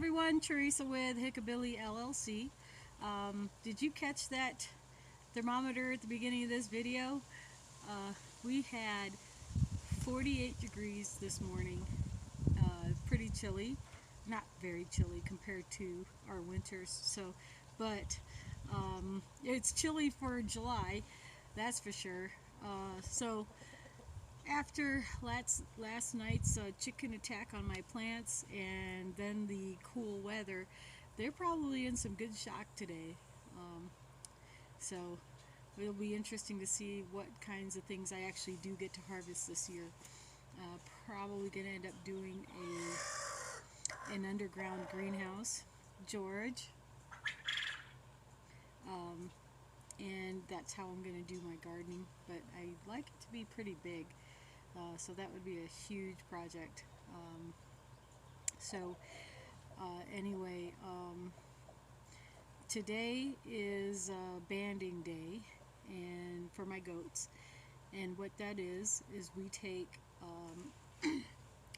everyone, Teresa with Hickabilly LLC. Did you catch that thermometer at the beginning of this video? We had 48 degrees this morning. Pretty chilly, not very chilly compared to our winters. But it's chilly for July, that's for sure. So after last night's chicken attack on my plants and then the cool weather, they're probably in some good shock today. So it'll be interesting to see what kinds of things I actually do get to harvest this year. Probably going to end up doing an underground greenhouse, George. And that's how I'm going to do my gardening, but I like it to be pretty big. So that would be a huge project. Anyway, today is banding day, and for my goats. And what that is we take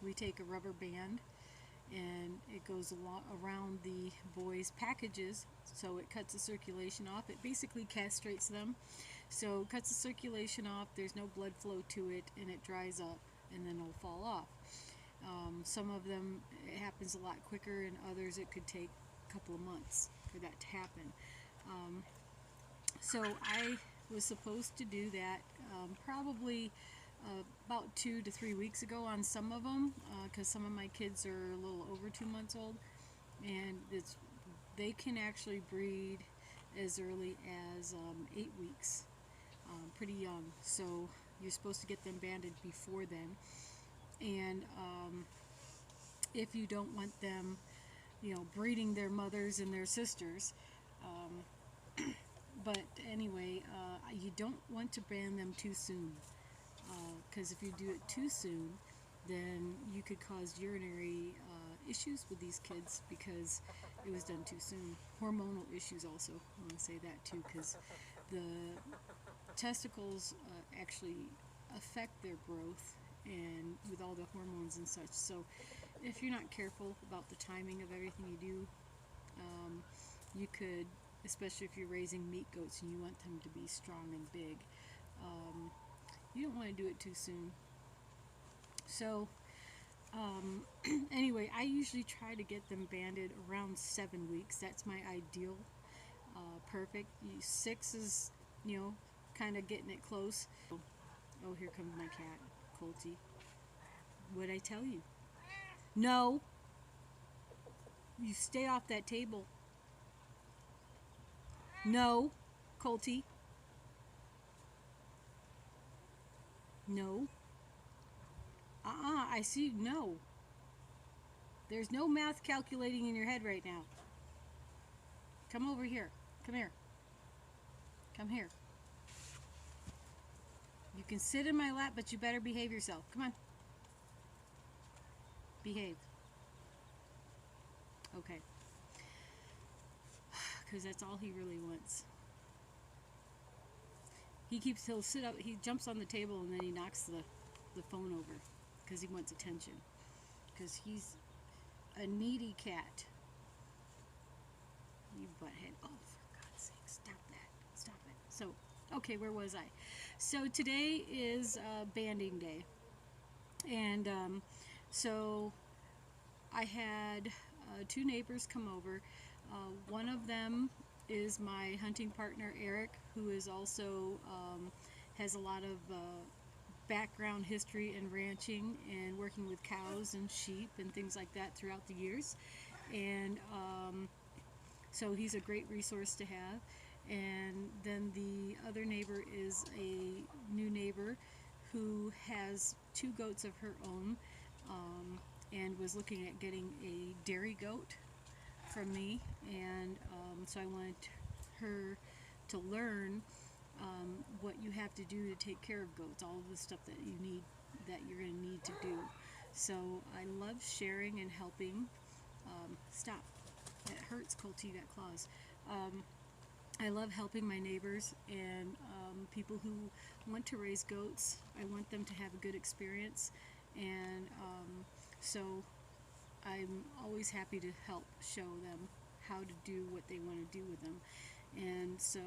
we take a rubber band and it goes around the boys' packages, so it cuts the circulation off. It basically castrates them, so it cuts the circulation off, there's no blood flow to it, and it dries up and then it'll fall off. Some of them it happens a lot quicker, and others it could take a couple of months for that to happen. So I was supposed to do that probably about 2 to 3 weeks ago on some of them, because some of my kids are a little over 2 months old, and they can actually breed as early as 8 weeks, pretty young. So you're supposed to get them banded before then. And if you don't want them, breeding their mothers and their sisters. But anyway, you don't want to band them too soon, because if you do it too soon, then you could cause urinary issues with these kids because it was done too soon. Hormonal issues also, I want to say that too, because the testicles actually affect their growth and with all the hormones and such. So if you're not careful about the timing of everything you do, you could, especially if you're raising meat goats and you want them to be strong and big, you don't want to do it too soon. So anyway, I usually try to get them banded around 7 weeks. That's my ideal, perfect. 6 is, kind of getting it close. Oh, here comes my cat, Colty. What'd I tell you? No! You stay off that table. No, Colty. No. I see. No. There's no math calculating in your head right now. Come over here. Come here. Come here. You can sit in my lap, but you better behave yourself. Come on. Behave. Okay. Because that's all he really wants. He'll sit up, he jumps on the table, and then he knocks the phone over because he wants attention. Because he's a needy cat. You butthead. Oh, for God's sake, stop that. Stop it. So, okay, where was I? So today is banding day. And so I had 2 neighbors come over. One of them is my hunting partner, Eric, who is also has a lot of background history in ranching and working with cows and sheep and things like that throughout the years. And so he's a great resource to have. And then the other neighbor is a new neighbor who has 2 goats of her own, and was looking at getting a dairy goat from me. And so I wanted her to learn what you have to do to take care of goats, all of the stuff that you're going to need to do. So I love sharing and helping. Stop. It hurts, Colty, you got claws. I love helping my neighbors and people who want to raise goats. I want them to have a good experience. And so I'm always happy to help show them how to do what they want to do with them. And so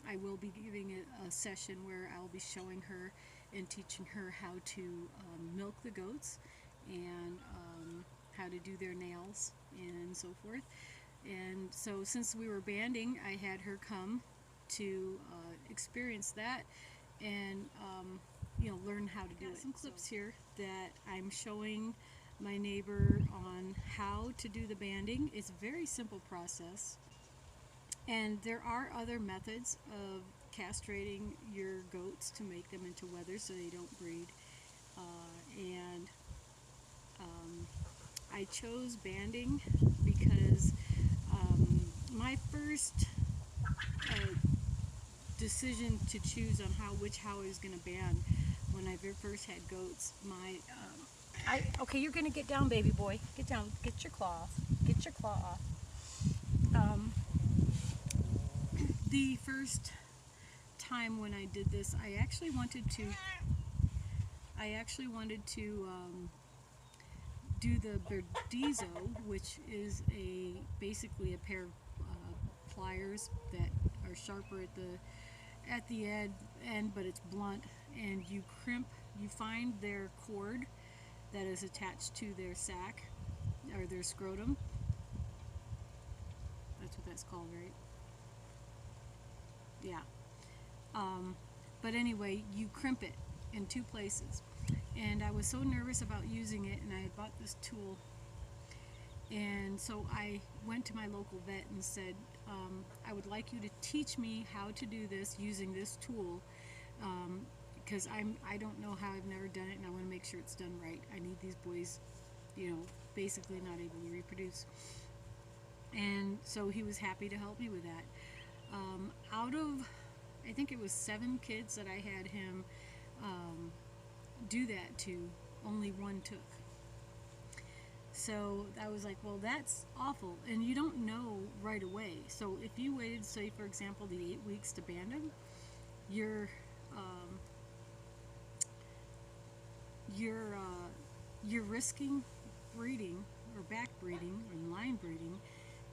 I will be giving a session where I'll be showing her and teaching her how to milk the goats and how to do their nails and so forth. And so since we were banding, I had her come to experience that and learn how to do it. Some clips here that I'm showing my neighbor on how to do the banding. It's a very simple process, and there are other methods of castrating your goats to make them into wethers so they don't breed. And I chose banding because my first decision to choose on which how I was going to band when I first had goats, okay, you're going to get down, baby boy. Get down. Get your claw off. Get your claw off. The first time when I did this, I actually wanted to do the Berdizo, which is basically a pair of pliers that are sharper at the end, but it's blunt, and you find their cord that is attached to their sac or their scrotum. That's what that's called, right? Yeah. But anyway, you crimp it in 2 places. And I was so nervous about using it, and I had bought this tool. And so I went to my local vet and said, I would like you to teach me how to do this using this tool, because I don't know how. I've never done it, and I want to make sure it's done right. I need these boys, basically not able to reproduce. And so he was happy to help me with that. Out of, I think it was 7 kids that I had him do that to, only 1 took. So I was like, well, that's awful. And you don't know right away. So if you waited, say, for example, the 8 weeks to band him, you're risking breeding or back breeding or line breeding,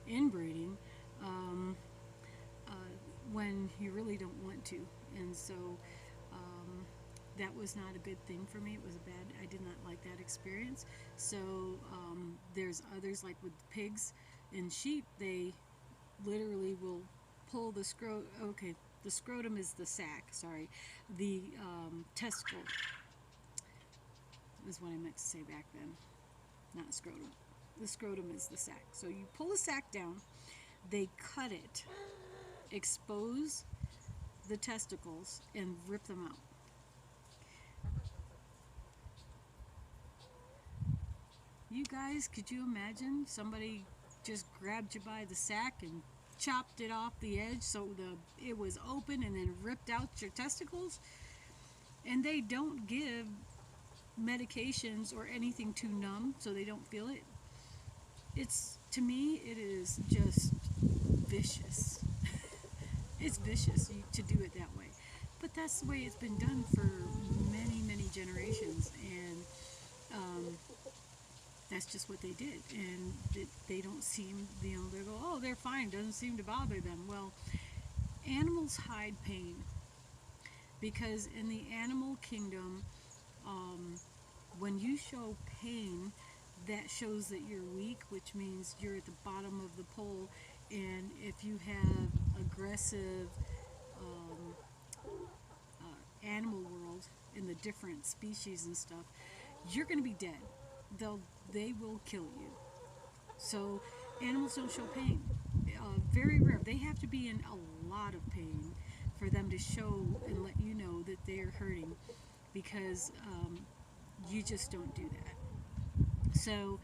inbreeding, when you really don't want to. And so that was not a good thing for me. It was I did not like that experience. So there's others, like with pigs and sheep, they literally will pull the scrotum. Okay, the scrotum is the sac, sorry. The testicle is what I meant to say back then, not scrotum. The scrotum is the sac. So you pull the sac down, they cut it, expose the testicles, and rip them out. You guys, could you imagine somebody just grabbed you by the sack and chopped it off the edge so it was open and then ripped out your testicles? And they don't give medications or anything to numb so they don't feel it. To me, it is just vicious. It's vicious to do it that way. But that's the way it's been done for many, many generations. And that's just what they did. And they don't seem, they go, oh, they're fine, doesn't seem to bother them. Well, animals hide pain. Because in the animal kingdom, when you show pain, that shows that you're weak, which means you're at the bottom of the pole. And if you have aggressive animal world in the different species and stuff, you're going to be dead. They will kill you. So animals don't show pain. Very rare. They have to be in a lot of pain for them to show and let you know that they are hurting, because you just don't do that. So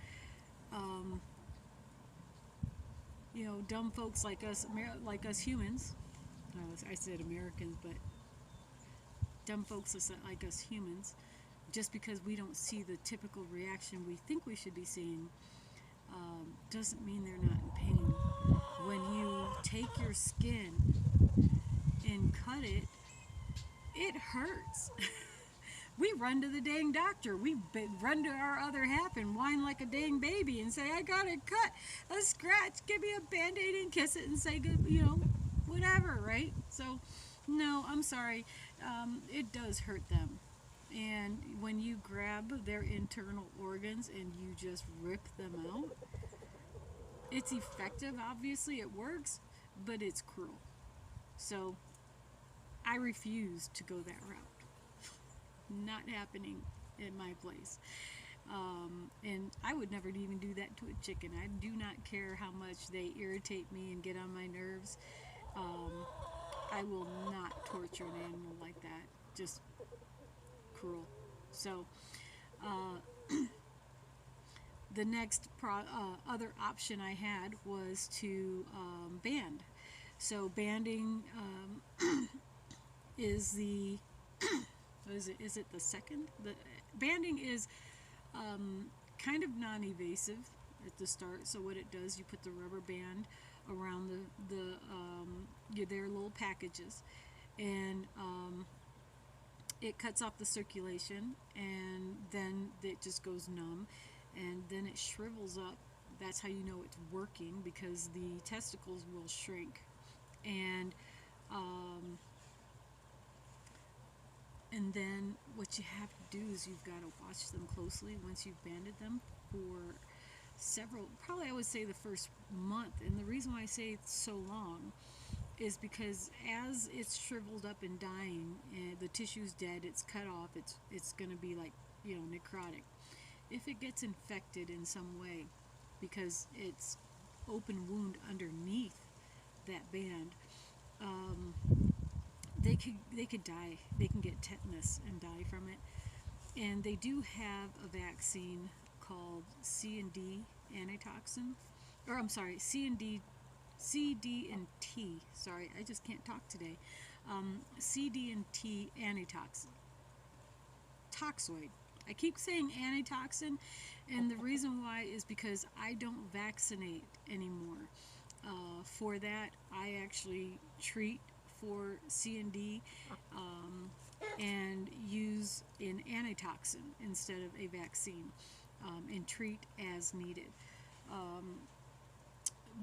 dumb folks like us humans, I said Americans, but dumb folks like us humans, just because we don't see the typical reaction we think we should be seeing, doesn't mean they're not in pain. When you take your skin and cut it, it hurts. we run to the dang doctor. We run to our other half and whine like a dang baby and say, I got a cut, a scratch, give me a Band-Aid and kiss it and say good, whatever, right? So, no, I'm sorry. It does hurt them. And when you grab their internal organs and you just rip them out, it's effective, obviously, it works, but it's cruel. So, I refuse to go that route. Not happening in my place. And I would never even do that to a chicken. I do not care how much they irritate me and get on my nerves. I will not torture an animal like that. Just cruel. So, the next other option I had was to band. So banding is the is it the second? The banding is kind of non-evasive at the start. So what it does, you put the rubber band around their little packages, and it cuts off the circulation, and then it just goes numb, and then it shrivels up. That's how you know it's working, because the testicles will shrink, and then what you have to do is you've got to watch them closely once you've banded them for probably I would say the first month. And the reason why I say it's so long is because as it's shriveled up and dying, and the tissue's dead, it's cut off, it's going to be like, necrotic. If it gets infected in some way, because it's open wound underneath that band, they could die. They can get tetanus and die from it. And they do have a vaccine called C&D antitoxin, or I'm sorry, C&D, CD and T. Sorry, I just can't talk today. CD and T antitoxin, toxoid. I keep saying antitoxin, and the reason why is because I don't vaccinate anymore. For that, I actually treat for C&D and use an antitoxin instead of a vaccine, and treat as needed.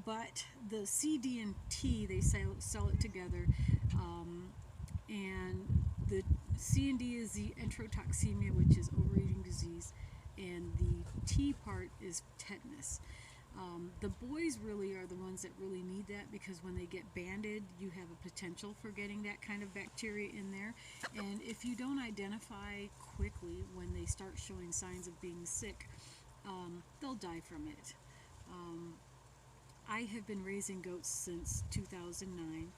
But the CD and T, they sell it together, and the C&D is the enterotoxemia, which is overeating disease, and the T part is tetanus. The boys really are the ones that really need that, because when they get banded, you have a potential for getting that kind of bacteria in there. And if you don't identify quickly when they start showing signs of being sick, they'll die from it. I have been raising goats since 2009,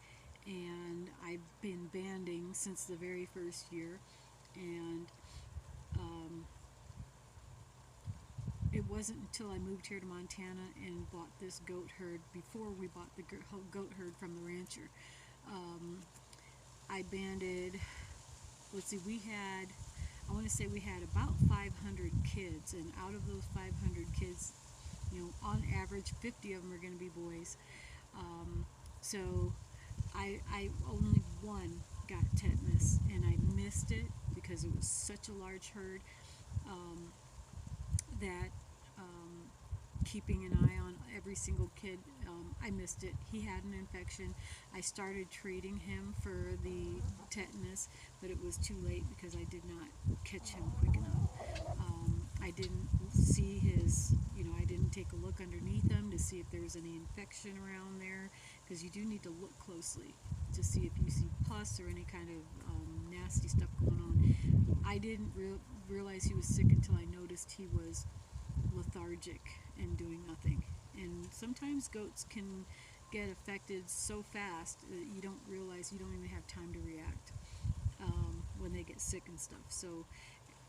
and I've been banding since the very first year. And it wasn't until I moved here to Montana and bought this goat herd, before we bought the goat herd from the rancher. I banded, let's see, I want to say we had about 500 kids, and out of those 500 kids, on average 50 of them are going to be boys. So I only one got tetanus, and I missed it because it was such a large herd, that keeping an eye on every single kid, I missed it. He had an infection. I started treating him for the tetanus, but it was too late because I did not catch him quick enough. I didn't see I didn't take a look underneath him to see if there was any infection around there, because you do need to look closely to see if you see pus or any kind of nasty stuff going on. I didn't realize he was sick until I noticed he was lethargic and doing nothing. And sometimes goats can get affected so fast that you don't realize, you don't even have time to react when they get sick and stuff. So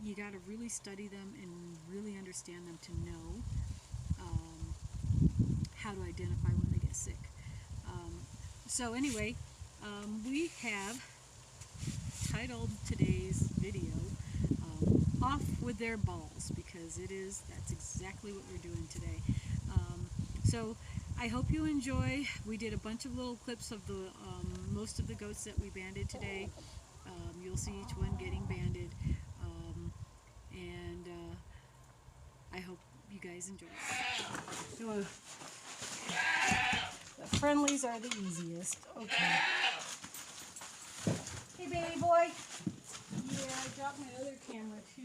you got to really study them and really understand them to know how to identify when they get sick. So anyway, we have titled today's video Off with Their Balls, because that's exactly what we're doing today. So I hope you enjoy. We did a bunch of little clips of the most of the goats that we banded today. You'll see each one getting banded. guys enjoy it. The friendlies are the easiest. Okay. Hey, baby boy. Yeah, I dropped my other camera too.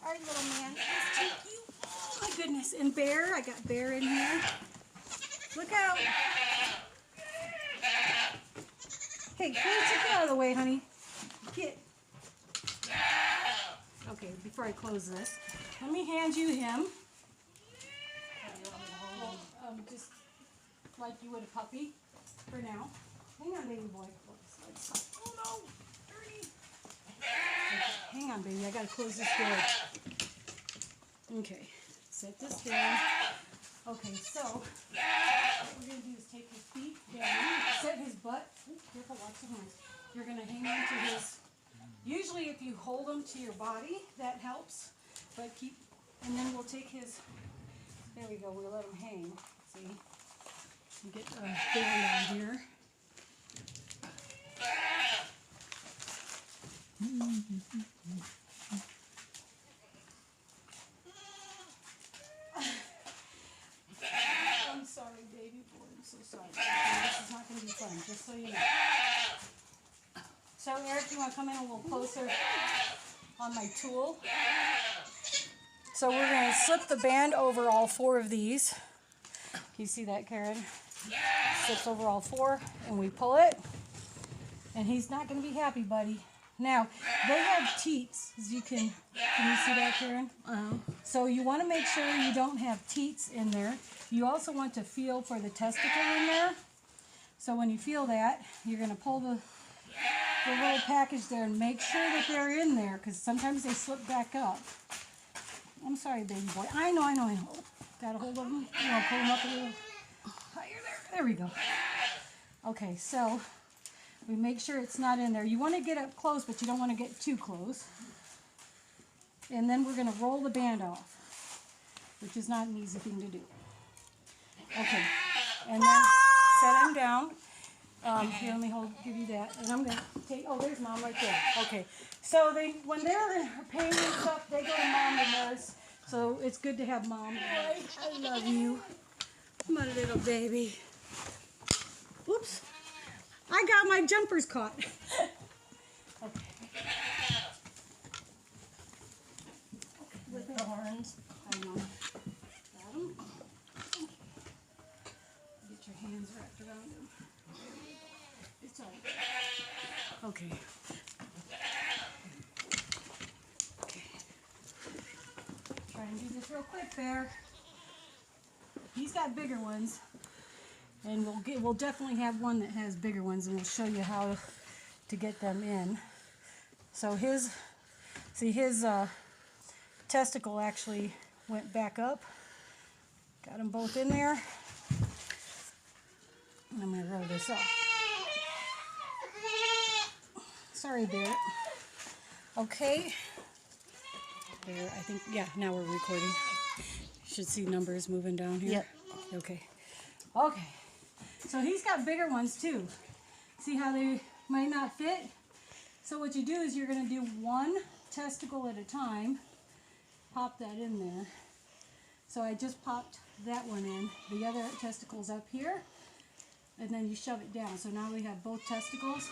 All right, little man. Let's take you. Oh my goodness. And Bear, I got Bear in here. Look out. Hey, can you get out of the way, honey? Get. Okay, before I close this, let me hand you him. Just like you would a puppy for now. Hang on, baby boy. Oh no, dirty. Okay, hang on, baby. I gotta close this door. Okay, set this down. Okay, so what we're gonna do is take his feet down, set his butt. Ooh, careful, watch your hands. You're gonna hang on to his. Usually, if you hold him to your body, that helps. But keep, and then we'll take his. There we go. We'll let him hang. See, you get a band on here. I'm sorry, baby boy. I'm so sorry. This is not going to be fun, just so you know. So, Eric, you want to come in a little closer on my tool? So we're going to slip the band over all 4 of these. Can you see that, Karen? Slips over all 4, and we pull it. And he's not going to be happy, buddy. Now, they have teats, as you can you see that, Karen? So you want to make sure you don't have teats in there. You also want to feel for the testicle in there. So when you feel that, you're going to pull the little package there and make sure that they're in there, because sometimes they slip back up. I'm sorry, baby boy. I know. Got a hold of them. You want to pull them up a little higher there. There we go. Okay, so we make sure it's not in there. You want to get up close, but you don't want to get too close. And then we're going to roll the band off, which is not an easy thing to do. Okay, and then set him down. Here, let me give you that. And I'm going to take, oh, there's Mom right there. Okay, so when they're in pain and stuff, they go to Mom and nurse. So it's good to have Mom. Boy, I love you. My little baby. Whoops. I got my jumpers caught. Okay. With the horns. I know. Got them. Get your hands wrapped around them. It's all right. Okay. Okay. Try and do this real quick there. He's got bigger ones. And we'll definitely have one that has bigger ones, and we'll show you how to get them in. So his testicle actually went back up. Got them both in there. And I'm going to roll this up. Sorry, Bear. Okay. There, I think, yeah, now we're recording. You should see numbers moving down here. Yep. Okay. Okay. So he's got bigger ones too. See how they might not fit? So what you do is you're going to do one testicle at a time. Pop that in there. So I just popped that one in. The other testicle's up here. And then you shove it down. So now we have both testicles.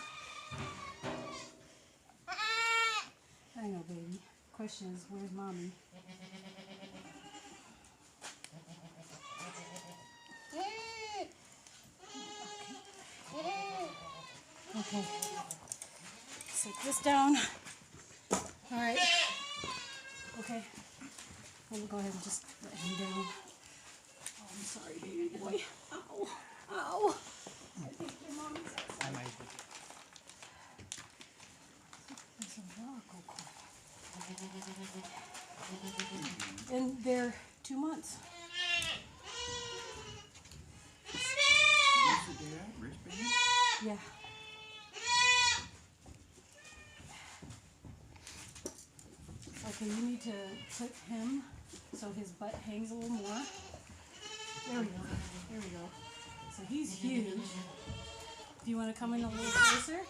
I know, baby. Question is, where's Mommy? Okay. Set this down. All right. Okay. We'll go ahead and just let him down. Oh, I'm sorry, baby boy. Ow. Ow. I think your mommy's outside. There's a vocal cord. And they're 2 months. Yeah. Okay, you need to put him so his butt hangs a little more. There we go. There we go. So he's huge. Do you want to come in a little closer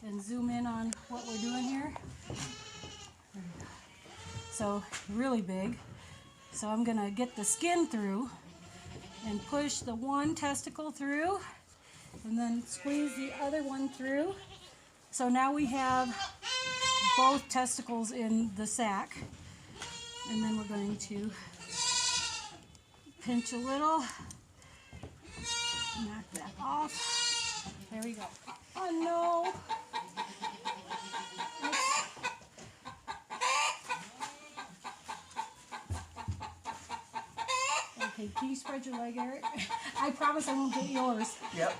and zoom in on what we're doing here? So really big. So I'm going to get the skin through and push the one testicle through and then squeeze the other one through. So now we have both testicles in the sac. And then we're going to pinch a little, knock that off. There we go. Oh no! Okay, can you spread your leg, Eric? I promise I won't get yours. Yep.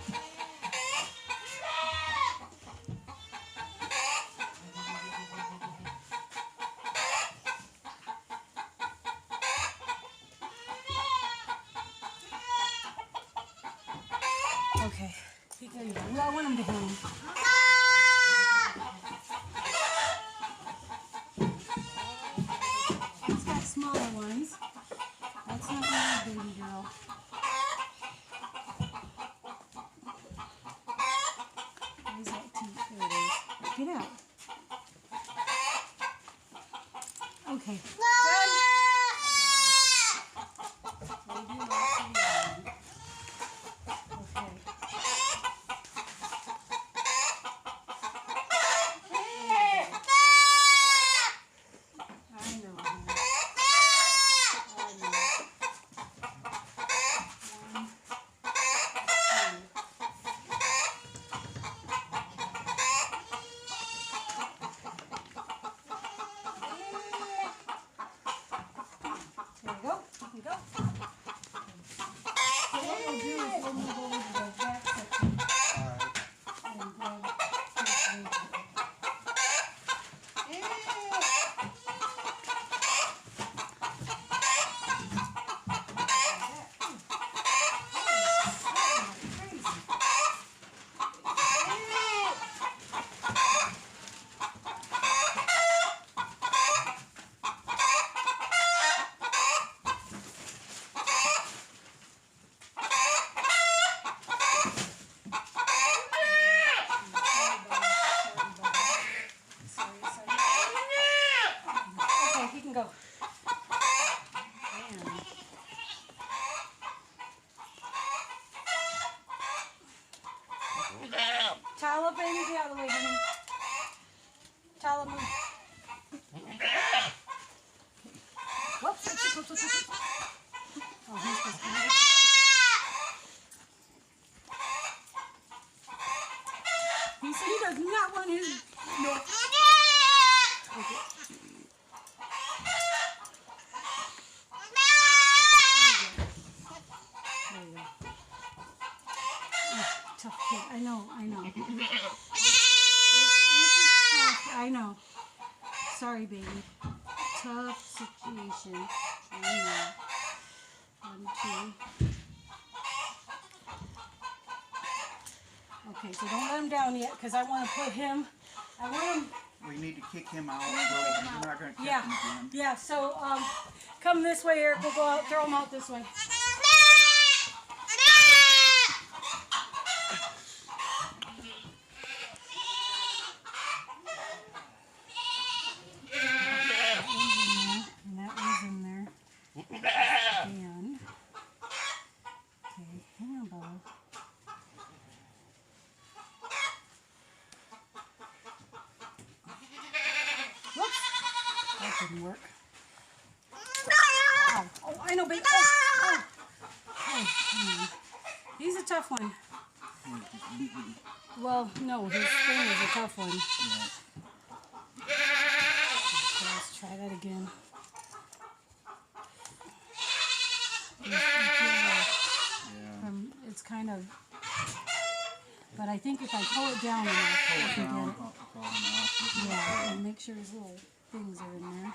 Okay, there you go. I want him to hang. He's got smaller ones. That's not my baby girl. Where's that teeth? There it is. Get out. Okay. Good. Baby, let's see. Okay. I know. There you go. There you go. So what we'll do is we'll move over to the back section and grab this. Okay, he can go. Tyler, baby, get out of the way, honey. Tyler, move. Whoops. Oh, he's just going He said he does not want his milk. Okay. There you go. Oh, tough kid. I know. This is tough. I know. Sorry, baby. Tough situation. I know. 1, 2. Okay, so don't let him down yet, because I want to put him. I want him. We need to kick him out. We're not going to kick him again. Yeah. So come this way, Eric. We'll go out. Throw him out this way. And that one's in there. And okay, hang on, Bella. Whoops, that didn't work. Ow. Oh, I know, baby. Oh. He's a tough one. Well, no, his thing is a tough one. Okay, let's try that again. It's kind of, but I think if I pull it down enough, I can get it. Yeah, and make sure his little things are in there.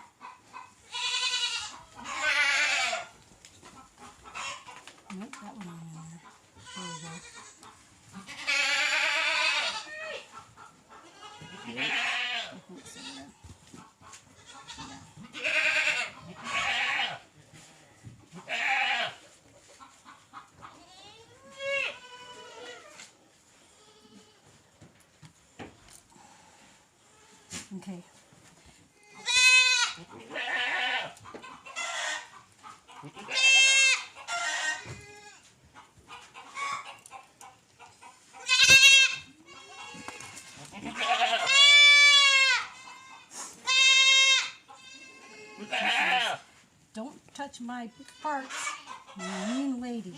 Nope, that one ain't in there. There we go. Okay. touch my parts, you mean lady.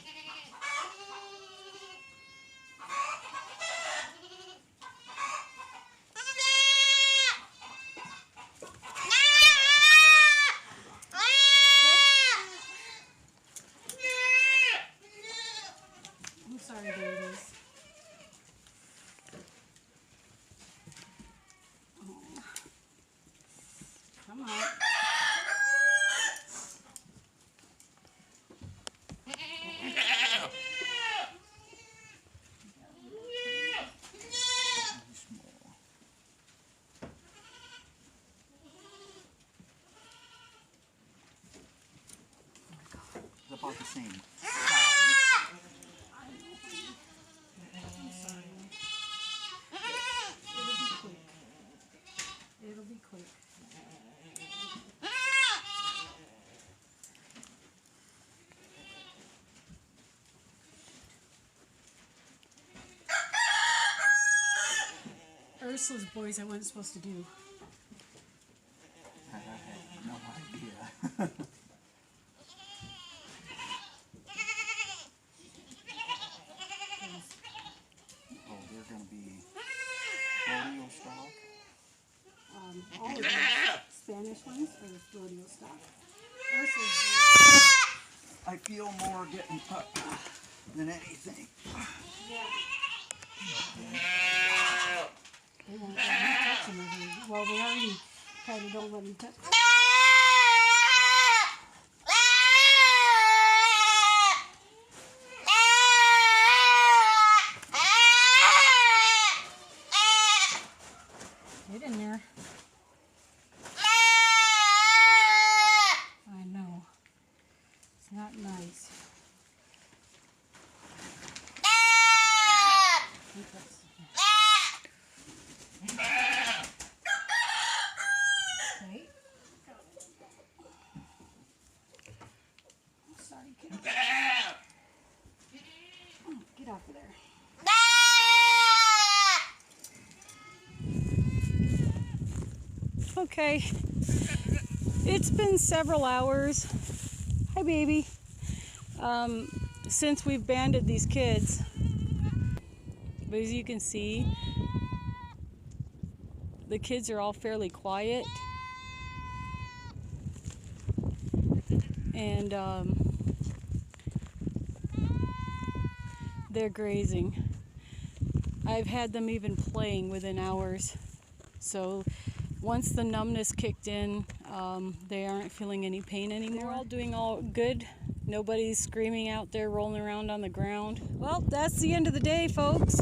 I'm sorry, babies. Oh. Come on. It's about the same size. It'll be quick. Ursula's boys I wasn't supposed to do. I had no idea. Oh, they're gonna be rodeo stock. All of the Spanish ones are rodeo stock. Ursula's boys. I feel more getting touched than anything. They won't let me touch them. Well, they already kind of don't let me touch them. Get in there. I know. It's not nice. I think that's- Right? I'm sorry, kid. Get off of there. Okay, it's been several hours. Hi, baby. Since we've banded these kids, but as you can see, the kids are all fairly quiet, and they're grazing. I've had them even playing within hours, so once the numbness kicked in, they aren't feeling any pain anymore. They're all doing all good. Nobody's screaming out there, rolling around on the ground. Well, that's the end of the day, folks.